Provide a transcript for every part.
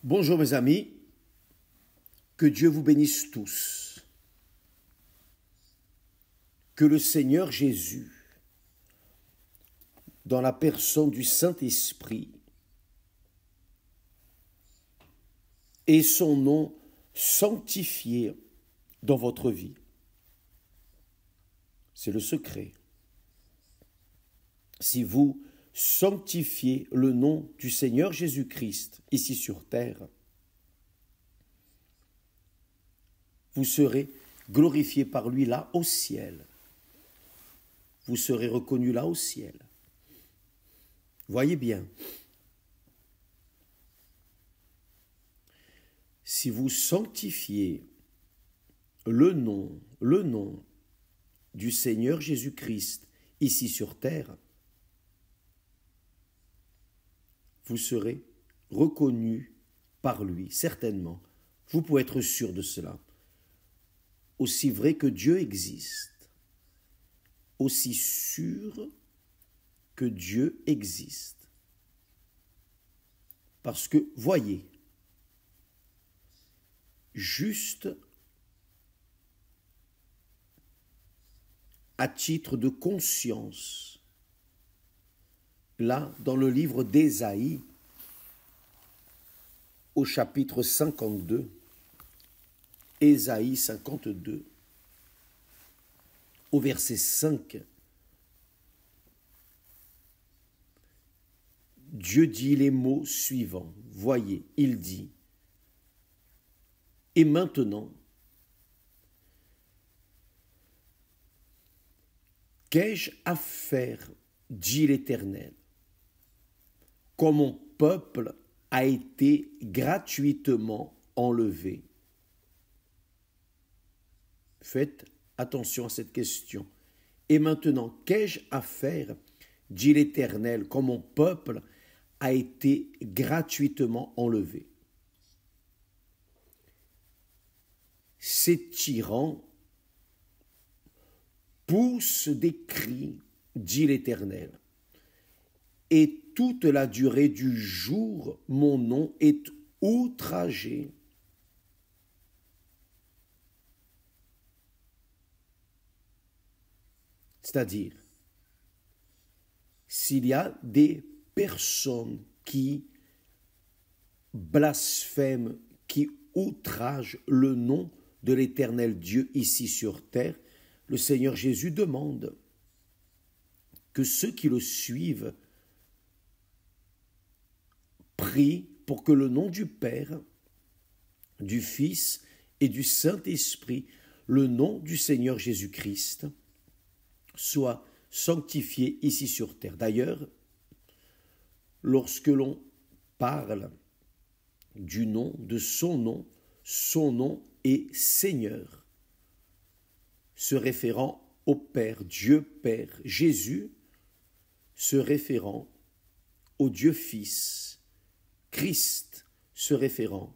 Bonjour mes amis, que Dieu vous bénisse tous. Que le Seigneur Jésus, dans la personne du Saint-Esprit, ait son nom sanctifié dans votre vie. C'est le secret. Si vous sanctifiez le nom du Seigneur Jésus-Christ ici sur terre, vous serez glorifié par lui là au ciel. Vous serez reconnu là au ciel. Voyez bien, si vous sanctifiez le nom du Seigneur Jésus-Christ ici sur terre, vous serez reconnu par lui, certainement. Vous pouvez être sûr de cela. Aussi vrai que Dieu existe, aussi sûr que Dieu existe. Parce que, voyez, juste à titre de conscience, là, dans le livre d'Ésaïe, au chapitre 52, Ésaïe 52, au verset 5, Dieu dit les mots suivants. Voyez, il dit, « Et maintenant, qu'ai-je à faire, dit l'Éternel, quand mon peuple a été gratuitement enlevé. » Faites attention à cette question. Et maintenant, qu'ai-je à faire, dit l'Éternel, quand mon peuple a été gratuitement enlevé? Ces tyrans poussent des cris, dit l'Éternel, et toute la durée du jour, mon nom est outragé. C'est-à-dire, s'il y a des personnes qui blasphèment, qui outragent le nom de l'Éternel Dieu ici sur terre, le Seigneur Jésus demande que ceux qui le suivent prient pour que le nom du Père, du Fils et du Saint-Esprit, le nom du Seigneur Jésus-Christ, soit sanctifié ici sur terre. D'ailleurs, lorsque l'on parle du nom, de son nom est Seigneur, se référant au Père, Dieu Père, Jésus, se référant au Dieu Fils, Christ, se référant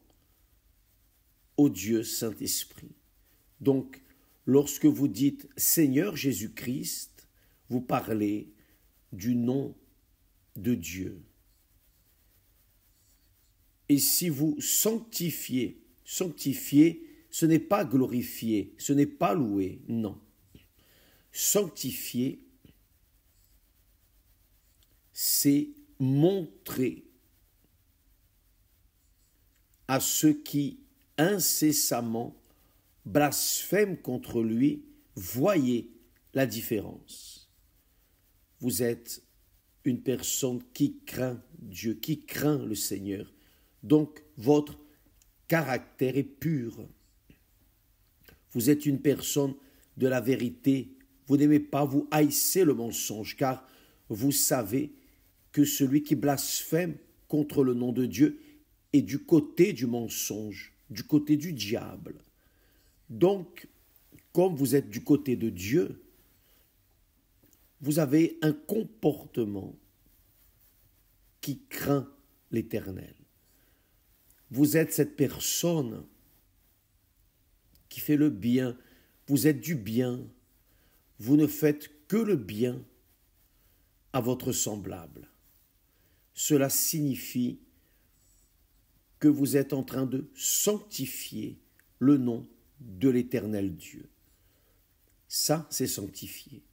au Dieu Saint-Esprit. Donc, lorsque vous dites Seigneur Jésus-Christ, vous parlez du nom de Dieu. Et si vous sanctifiez, ce n'est pas glorifier, ce n'est pas louer, non. Sanctifier, c'est montrer à ceux qui incessamment blasphèment contre lui, voyez la différence. Vous êtes une personne qui craint Dieu, qui craint le Seigneur. Donc, votre caractère est pur. Vous êtes une personne de la vérité. Vous n'aimez pas, vous haïssez le mensonge, car vous savez que celui qui blasphème contre le nom de Dieu est du côté du mensonge, du côté du diable. Donc, comme vous êtes du côté de Dieu, vous avez un comportement qui craint l'Éternel. Vous êtes cette personne qui fait le bien, vous êtes du bien, vous ne faites que le bien à votre semblable. Cela signifie que vous êtes en train de sanctifier le nom de l'Éternel Dieu. Ça, c'est sanctifier.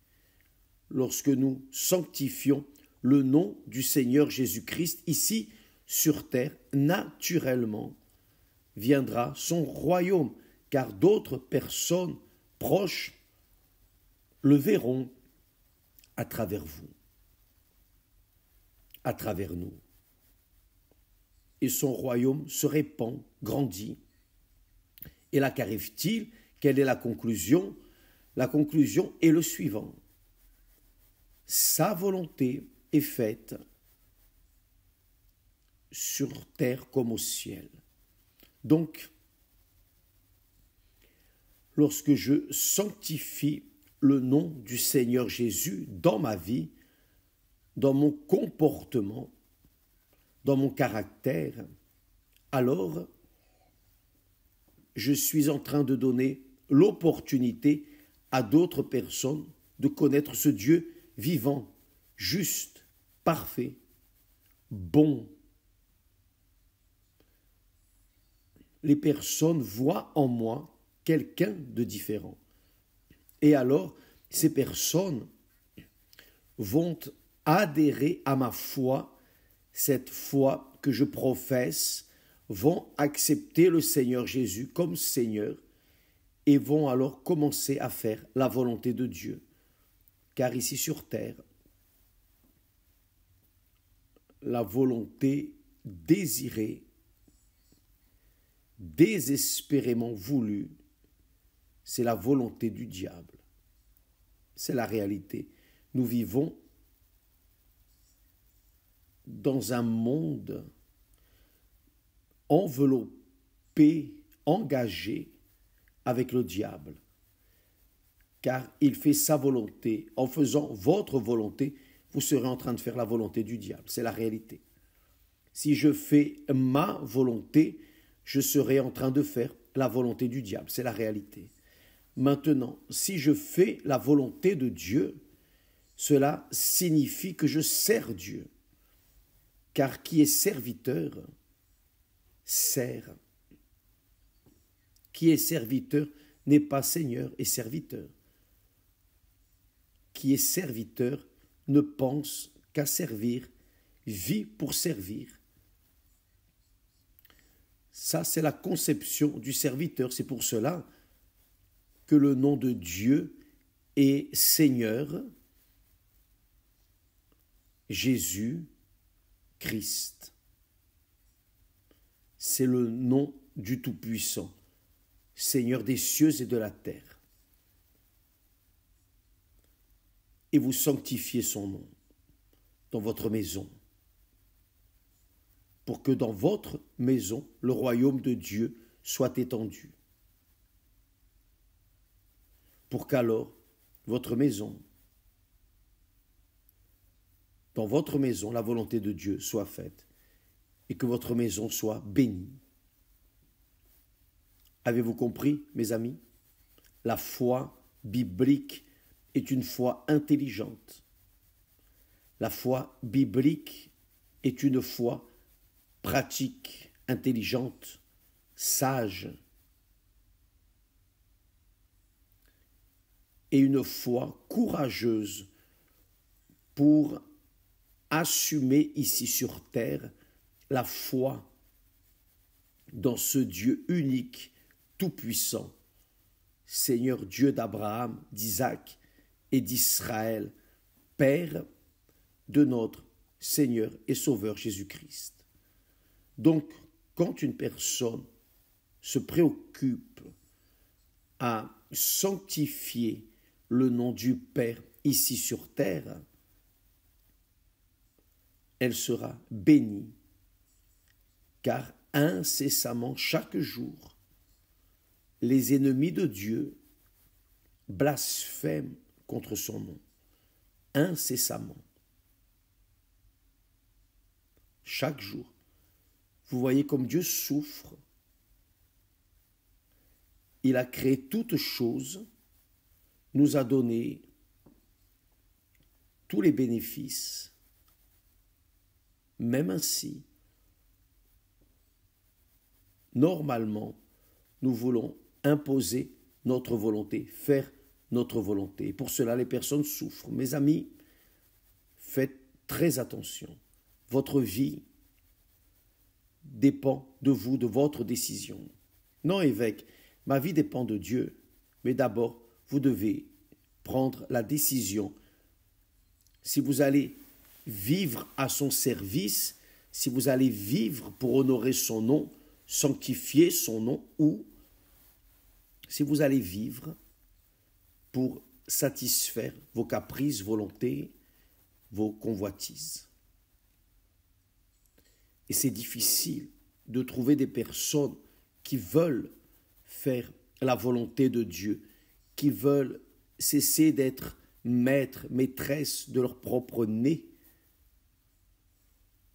Lorsque nous sanctifions le nom du Seigneur Jésus-Christ, ici sur terre, naturellement, viendra son royaume, car d'autres personnes proches le verront à travers vous, à travers nous. Et son royaume se répand, grandit. Et là, qu'arrive-t-il? Quelle est la conclusion? La conclusion est le suivant. Sa volonté est faite sur terre comme au ciel. Donc, lorsque je sanctifie le nom du Seigneur Jésus dans ma vie, dans mon comportement, dans mon caractère, alors je suis en train de donner l'opportunité à d'autres personnes de connaître ce Dieu vivant, juste, parfait, bon. Les personnes voient en moi quelqu'un de différent. Et alors, ces personnes vont adhérer à ma foi, cette foi que je professe, vont accepter le Seigneur Jésus comme Seigneur et vont alors commencer à faire la volonté de Dieu. Car ici sur terre, la volonté désirée, désespérément voulue, c'est la volonté du diable. C'est la réalité. Nous vivons dans un monde enveloppé, engagé avec le diable. Car il fait sa volonté. En faisant votre volonté, vous serez en train de faire la volonté du diable. C'est la réalité. Si je fais ma volonté, je serai en train de faire la volonté du diable. C'est la réalité. Maintenant, si je fais la volonté de Dieu, cela signifie que je sers Dieu. Car qui est serviteur, sert. Qui est serviteur n'est pas seigneur et serviteur. Qui est serviteur ne pense qu'à servir, vit pour servir. Ça, c'est la conception du serviteur. C'est pour cela que le nom de Dieu est Seigneur, Jésus-Christ. C'est le nom du Tout-Puissant, Seigneur des cieux et de la terre. Et vous sanctifiez son nom dans votre maison, pour que dans votre maison, le royaume de Dieu soit étendu. Pour qu'alors, votre maison, dans votre maison, la volonté de Dieu soit faite et que votre maison soit bénie. Avez-vous compris, mes amis? La foi biblique est une foi intelligente. La foi biblique est une foi pratique, intelligente, sage. Et une foi courageuse pour assumer ici sur terre la foi dans ce Dieu unique, tout-puissant, Seigneur Dieu d'Abraham, d'Isaac et d'Israël, Père de notre Seigneur et Sauveur Jésus-Christ. Donc, quand une personne se préoccupe à sanctifier le nom du Père ici sur terre, elle sera bénie, car incessamment, chaque jour, les ennemis de Dieu blasphèment contre son nom, incessamment. Chaque jour. Vous voyez comme Dieu souffre. Il a créé toutes choses, nous a donné tous les bénéfices. Même ainsi, normalement, nous voulons imposer notre volonté, faire notre volonté. Et pour cela, les personnes souffrent. Mes amis, faites très attention. Votre vie dépend de vous, de votre décision. Non, évêque, ma vie dépend de Dieu, mais d'abord, vous devez prendre la décision. Si vous allez vivre à son service, si vous allez vivre pour honorer son nom, sanctifier son nom, ou si vous allez vivre pour satisfaire vos caprices, volontés, vos convoitises. Et c'est difficile de trouver des personnes qui veulent faire la volonté de Dieu, qui veulent cesser d'être maîtres, maîtresses de leur propre nez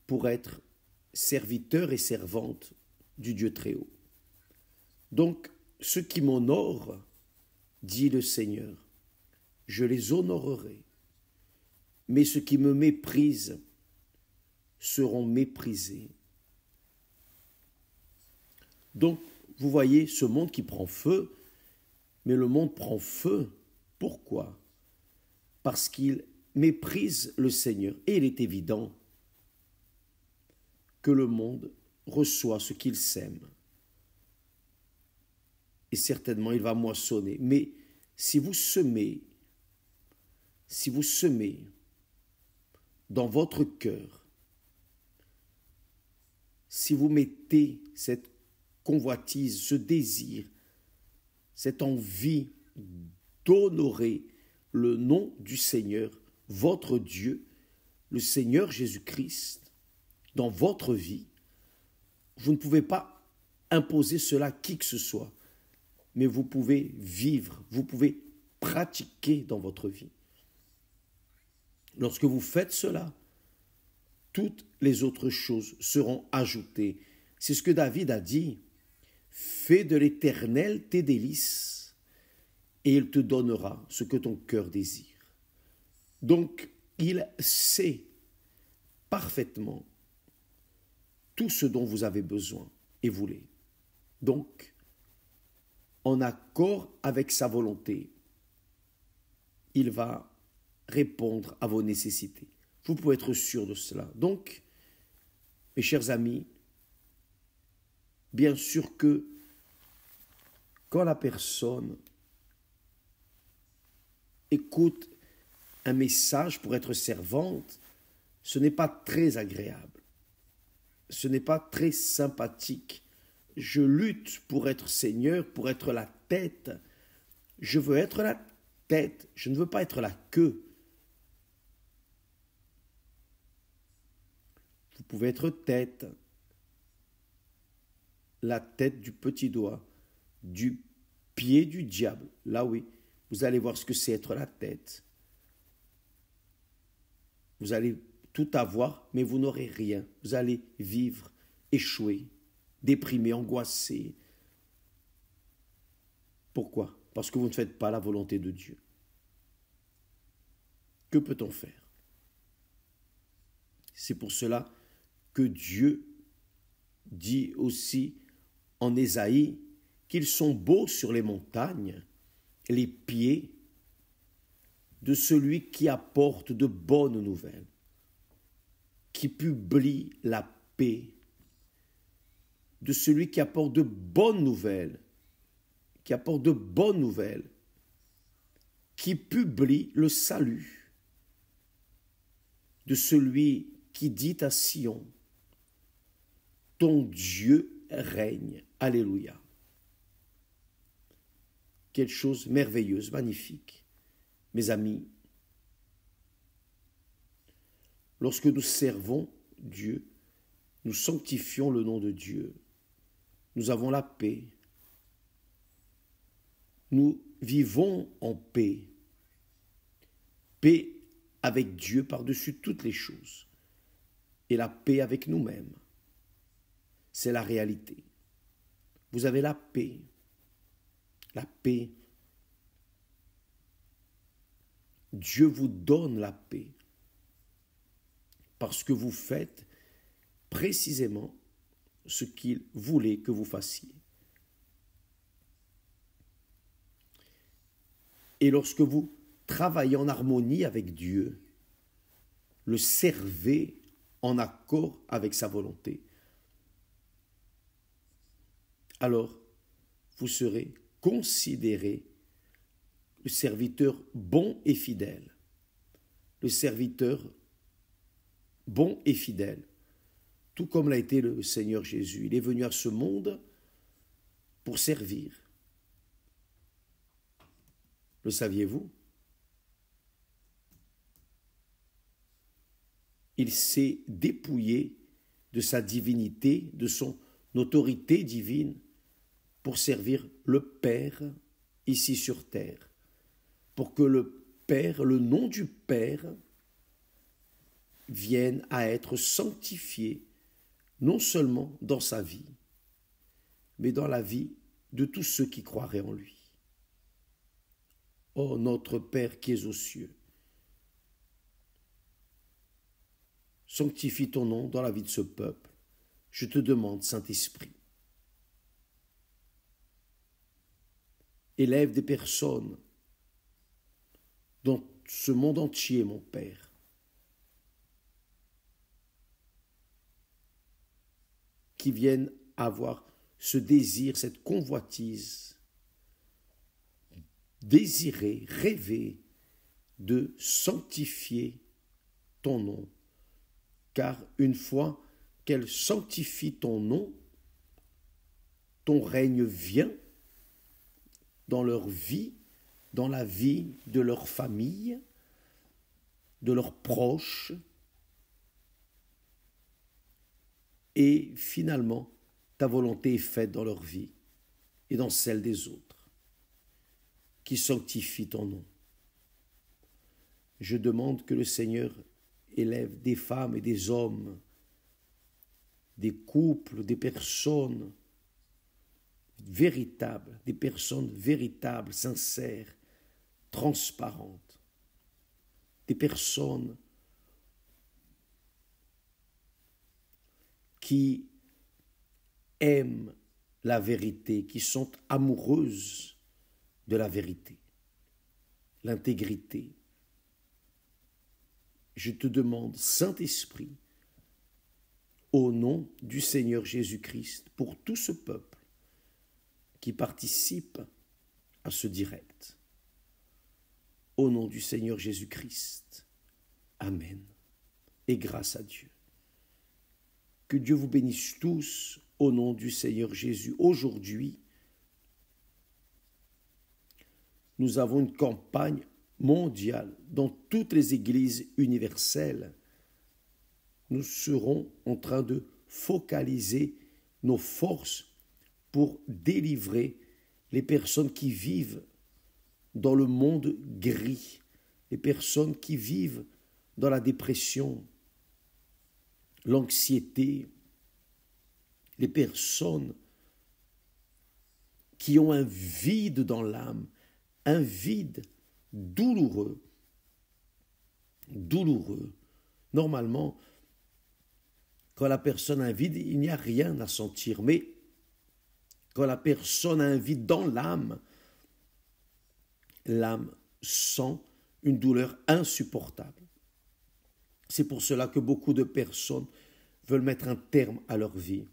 pour être serviteurs et servantes du Dieu très haut. Donc, ceux qui m'honorent, dit le Seigneur, je les honorerai, mais ceux qui me méprisent seront méprisés. Donc, vous voyez ce monde qui prend feu, mais le monde prend feu. Pourquoi? Parce qu'il méprise le Seigneur. Et il est évident que le monde reçoit ce qu'il sème. Et certainement, il va moissonner. Mais si vous semez dans votre cœur, si vous mettez cette convoitise, ce désir, cette envie d'honorer le nom du Seigneur, votre Dieu, le Seigneur Jésus-Christ, dans votre vie, vous ne pouvez pas imposer cela à qui que ce soit, mais vous pouvez vivre, vous pouvez pratiquer dans votre vie. Lorsque vous faites cela, toutes les autres choses seront ajoutées. C'est ce que David a dit. Fais de l'Éternel tes délices, et il te donnera ce que ton cœur désire. Donc, il sait parfaitement tout ce dont vous avez besoin et voulez. Donc, en accord avec sa volonté, il va répondre à vos nécessités. Vous pouvez être sûr de cela. Donc, mes chers amis, bien sûr que quand la personne écoute un message pour être servante, ce n'est pas très agréable. Ce n'est pas très sympathique. Je lutte pour être Seigneur, pour être la tête. Je veux être la tête. Je ne veux pas être la queue. Vous pouvez être tête. La tête du petit doigt, du pied du diable. Là oui, vous allez voir ce que c'est être la tête. Vous allez tout avoir, mais vous n'aurez rien. Vous allez vivre, échouer, déprimé, angoissé. Pourquoi? Parce que vous ne faites pas la volonté de Dieu. Que peut-on faire? C'est pour cela que Dieu dit aussi en Ésaïe qu'ils sont beaux sur les montagnes, les pieds de celui qui apporte de bonnes nouvelles, qui publie la paix, de celui qui apporte de bonnes nouvelles, qui publie le salut, de celui qui dit à Sion, ton Dieu règne. Alléluia. Quelle chose merveilleuse, magnifique. Mes amis, lorsque nous servons Dieu, nous sanctifions le nom de Dieu. Nous avons la paix. Nous vivons en paix. Paix avec Dieu par-dessus toutes les choses. Et la paix avec nous-mêmes. C'est la réalité. Vous avez la paix. La paix. Dieu vous donne la paix. Parce que vous faites précisément ce qu'il voulait que vous fassiez. Et lorsque vous travaillez en harmonie avec Dieu, le servez en accord avec sa volonté, alors vous serez considéré le serviteur bon et fidèle. Le serviteur bon et fidèle, tout comme l'a été le Seigneur Jésus. Il est venu à ce monde pour servir. Le saviez-vous? Il s'est dépouillé de sa divinité, de son autorité divine, pour servir le Père ici sur terre, pour que le Père, le nom du Père, vienne à être sanctifié, non seulement dans sa vie, mais dans la vie de tous ceux qui croiraient en lui. Ô notre Père qui es aux cieux, sanctifie ton nom dans la vie de ce peuple. Je te demande, Saint-Esprit, élève des personnes dans ce monde entier, mon Père, qui viennent avoir ce désir, cette convoitise, désirer, rêver de sanctifier ton nom. Car une fois qu'elle sanctifie ton nom, ton règne vient dans leur vie, dans la vie de leur famille, de leurs proches, et finalement, ta volonté est faite dans leur vie et dans celle des autres, qui sanctifient ton nom. Je demande que le Seigneur élève des femmes et des hommes, des couples, des personnes véritables, sincères, transparentes, des personnes qui aiment la vérité, qui sont amoureuses de la vérité, l'intégrité. Je te demande, Saint-Esprit, au nom du Seigneur Jésus-Christ, pour tout ce peuple qui participe à ce direct. Au nom du Seigneur Jésus-Christ. Amen. Et grâce à Dieu. Que Dieu vous bénisse tous au nom du Seigneur Jésus. Aujourd'hui, nous avons une campagne mondiale dans toutes les églises universelles. Nous serons en train de focaliser nos forces pour délivrer les personnes qui vivent dans le monde gris, les personnes qui vivent dans la dépression, l'anxiété, les personnes qui ont un vide dans l'âme, un vide douloureux. Normalement, quand la personne a un vide, il n'y a rien à sentir, mais quand la personne a un vide dans l'âme, l'âme sent une douleur insupportable. C'est pour cela que beaucoup de personnes veulent mettre un terme à leur vie,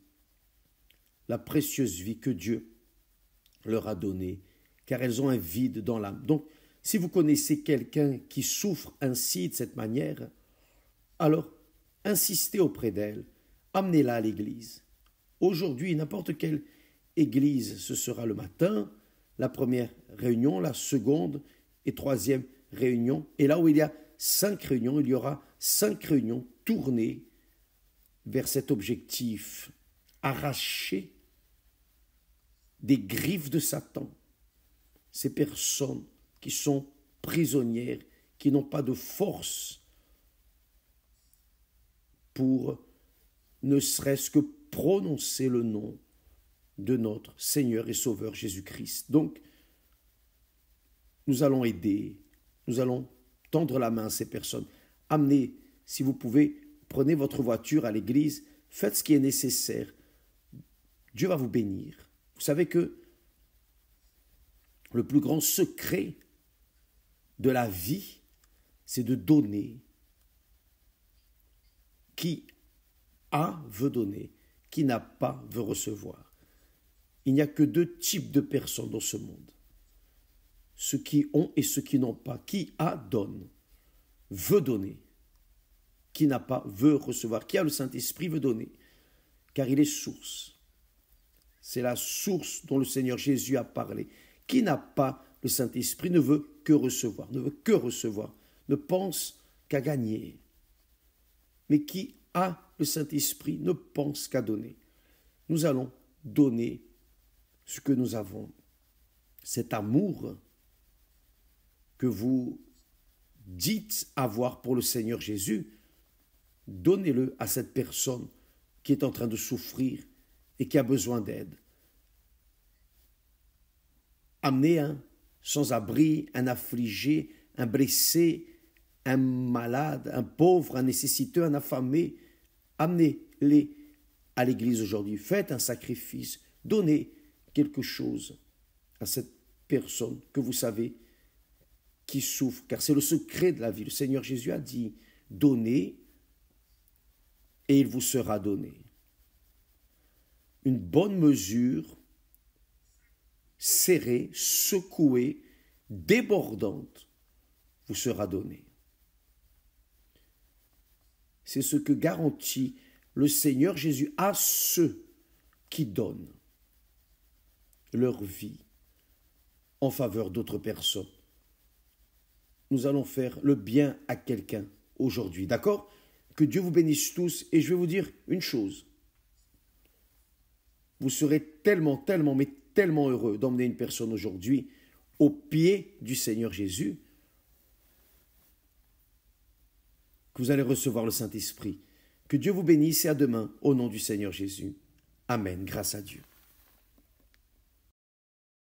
la précieuse vie que Dieu leur a donnée, car elles ont un vide dans l'âme. Donc, si vous connaissez quelqu'un qui souffre ainsi, de cette manière, alors insistez auprès d'elle, amenez-la à l'église. Aujourd'hui, n'importe quelle église, ce sera le matin, la première réunion, la seconde et troisième réunion. Et là où il y a 5 réunions, il y aura 5 réunions tournées vers cet objectif, arracher des griffes de Satan ces personnes qui sont prisonnières, qui n'ont pas de force pour ne serait-ce que prononcer le nom de notre Seigneur et Sauveur Jésus-Christ. Donc, nous allons aider, nous allons tendre la main à ces personnes. Amenez, si vous pouvez, prenez votre voiture à l'église, faites ce qui est nécessaire Dieu va vous bénir. Vous savez que le plus grand secret de la vie, c'est de donner. Qui a veut donner, qui n'a pas veut recevoir. Il n'y a que deux types de personnes dans ce monde. Ceux qui ont et ceux qui n'ont pas. Qui a donne, veut donner. Qui n'a pas veut recevoir. Qui a le Saint-Esprit veut donner, car il est source. C'est la source dont le Seigneur Jésus a parlé. Qui n'a pas le Saint-Esprit ne veut que recevoir, ne pense qu'à gagner. Mais qui a le Saint-Esprit ne pense qu'à donner. Nous allons donner ce que nous avons. Cet amour que vous dites avoir pour le Seigneur Jésus, donnez-le à cette personne qui est en train de souffrir et qui a besoin d'aide. Amenez un sans-abri, un affligé, un blessé, un malade, un pauvre, un nécessiteux, un affamé. Amenez-les à l'église aujourd'hui. Faites un sacrifice. Donnez quelque chose à cette personne que vous savez qui souffre, car c'est le secret de la vie. Le Seigneur Jésus a dit, donnez et il vous sera donné. Une bonne mesure, serrée, secouée, débordante, vous sera donnée. C'est ce que garantit le Seigneur Jésus à ceux qui donnent leur vie en faveur d'autres personnes. Nous allons faire le bien à quelqu'un aujourd'hui, d'accord? Que Dieu vous bénisse tous, et je vais vous dire une chose. Vous serez tellement heureux d'emmener une personne aujourd'hui au pied du Seigneur Jésus que vous allez recevoir le Saint-Esprit. Que Dieu vous bénisse et à demain au nom du Seigneur Jésus. Amen, grâce à Dieu.